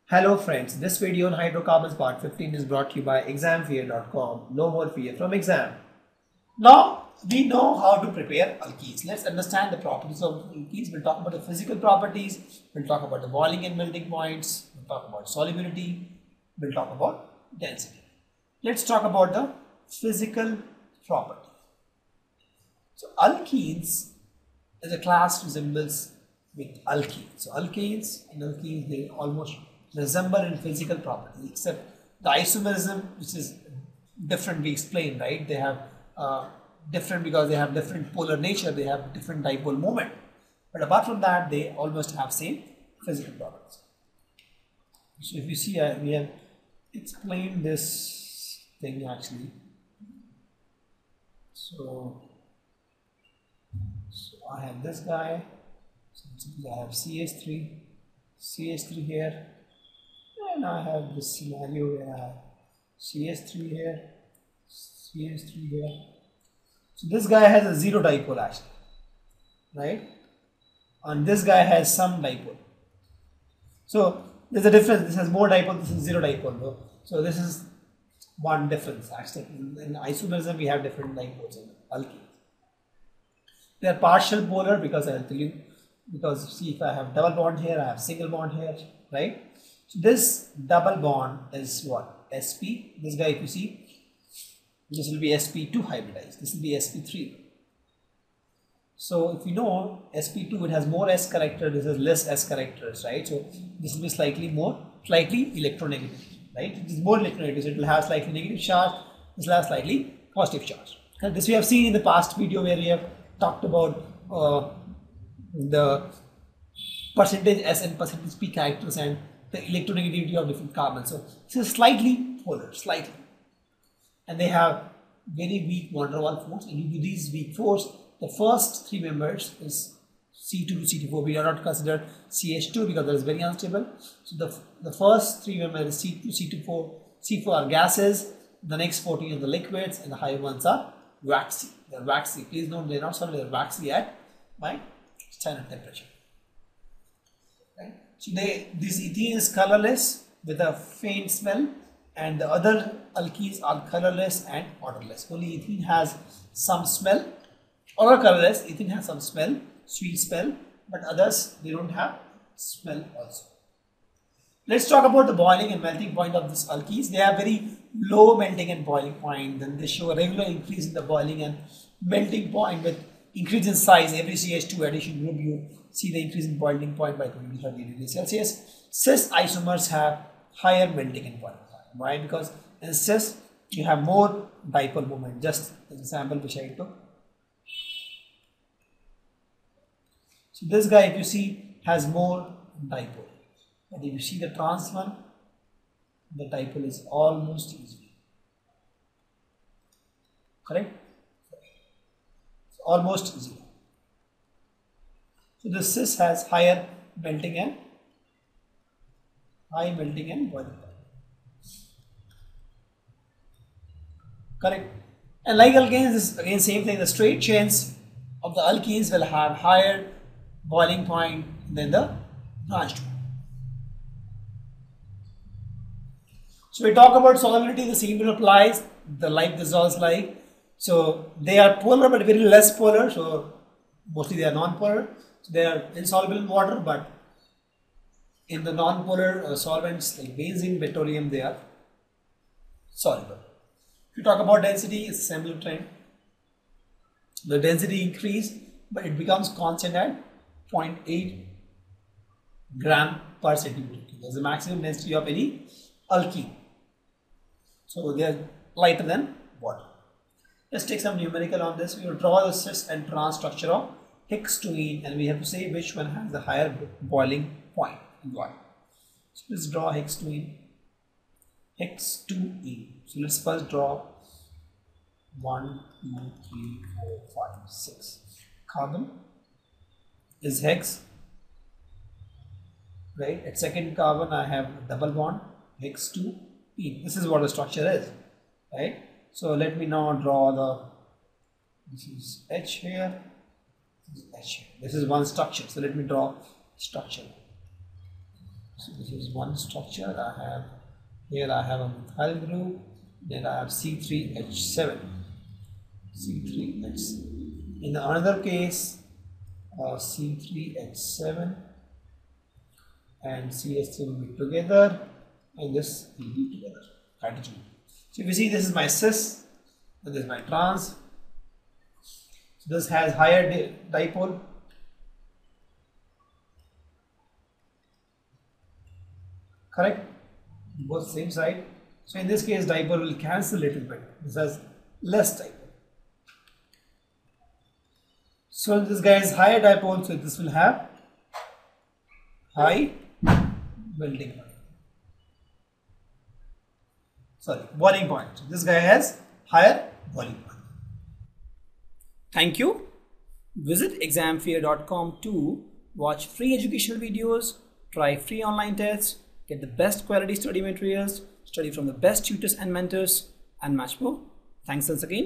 Hello friends, this video on hydrocarbons part 15 is brought to you by examfear.com. No more fear from exam. Now we know how to prepare alkenes. Let's understand the properties of alkenes. We'll talk about the physical properties, we'll talk about the boiling and melting points, we'll talk about solubility, we'll talk about density. Let's talk about the physical property. So alkenes is a class resembles with alkenes. So alkenes they almost resemble in physical properties, except the isomerism, which is different. We explained, right? They have different because they have different polar nature. They have different dipole moment. But apart from that, they almost have same physical properties. So if you see, we have explained this thing actually. So I have this guy. So I have CH3 here, and I have this scenario where I have CH3 here, CH3 here. So this guy has a zero dipole actually, right? And this guy has some dipole. So there's a difference. This has more dipole, this is zero dipole though. So this is one difference actually. In isomerism we have different dipoles in alkenes. They are partial polar because I'll tell you. Because see, if I have double bond here, I have single bond here, right? So this double bond is what? sp. This guy, if you see, this will be sp2 hybridized. This will be sp3. So if you know sp2, it has more s character. This has less s characters, right? So this will be slightly electronegative, right? It is more electronegative. So it will have slightly negative charge. This will have slightly positive charge. And this we have seen in the past video where we have talked about the percentage S and percentage P characters and the electronegativity of different carbons. So this is slightly polar, slightly, and they have very weak van der Waals force. And due to these weak force, the first three members is C2 to CT4. We do not consider CH2 because that is very unstable. So the first three members is C2, C2, C4 are gases. The next 14 are the liquids, and the higher ones are waxy. They are waxy. Please note they are not solid. They are waxy at by standard temperature, right? So this ethene is colorless with a faint smell, and the other alkenes are colorless and odorless. Only ethene has some smell, or colorless. Ethene has some smell, sweet smell, but others they don't have smell also. Let's talk about the boiling and melting point of this alkenes. They have very low melting and boiling point. Then they show a regular increase in the boiling and melting point with increase in size. Every CH2 addition group you see the increase in boiling point by 20 to 30 degrees Celsius. Cis isomers have higher melting and boiling point. Why? Because in cis you have more dipole moment. Just an example which I took. So this guy, if you see, has more dipole. But if you see the trans one, the dipole is almost equal. Correct? Almost zero. So the cis has higher melting and boiling point. Correct. And like alkenes, is again same thing. The straight chains of the alkenes will have higher boiling point than the branched one. So we talk about solubility. The same rule applies. The like dissolves like. So they are polar but very less polar, so mostly they are non-polar. So they are insoluble in water, but in the non-polar solvents like benzene, petroleum, they are soluble. If you talk about density, it's a similar trend. The density increase, but it becomes constant at 0.8 gram per centimeter. That's the maximum density of any alkene. So they are lighter than water. Let's take some numerical on this. We will draw the cis and trans structure of hextone, and we have to say which one has the higher boiling point. So let's draw hextone. So let's first draw 1, 2, 3, 4, 5, 6. Carbon is hex, right? At second carbon I have double bond hex2 ene. This is what the structure is, right? So let me now draw this is H here, this is H here. This is one structure. So let me draw structure. So this is one structure. I have a methyl group, then I have C3H7. In another case, C3H7 and CH3 will be together, and this will be together, hydrogen. So if you see, this is my cis and this is my trans. So this has higher dipole, correct, both same side. So in this case, dipole will cancel a little bit. This has less dipole. So this guy is higher dipole, so this will have high melting point. Sorry, boiling point. So this guy has higher boiling point. Thank you. Visit examfear.com to watch free educational videos, try free online tests, get the best quality study materials, study from the best tutors and mentors, and much more. Thanks once again.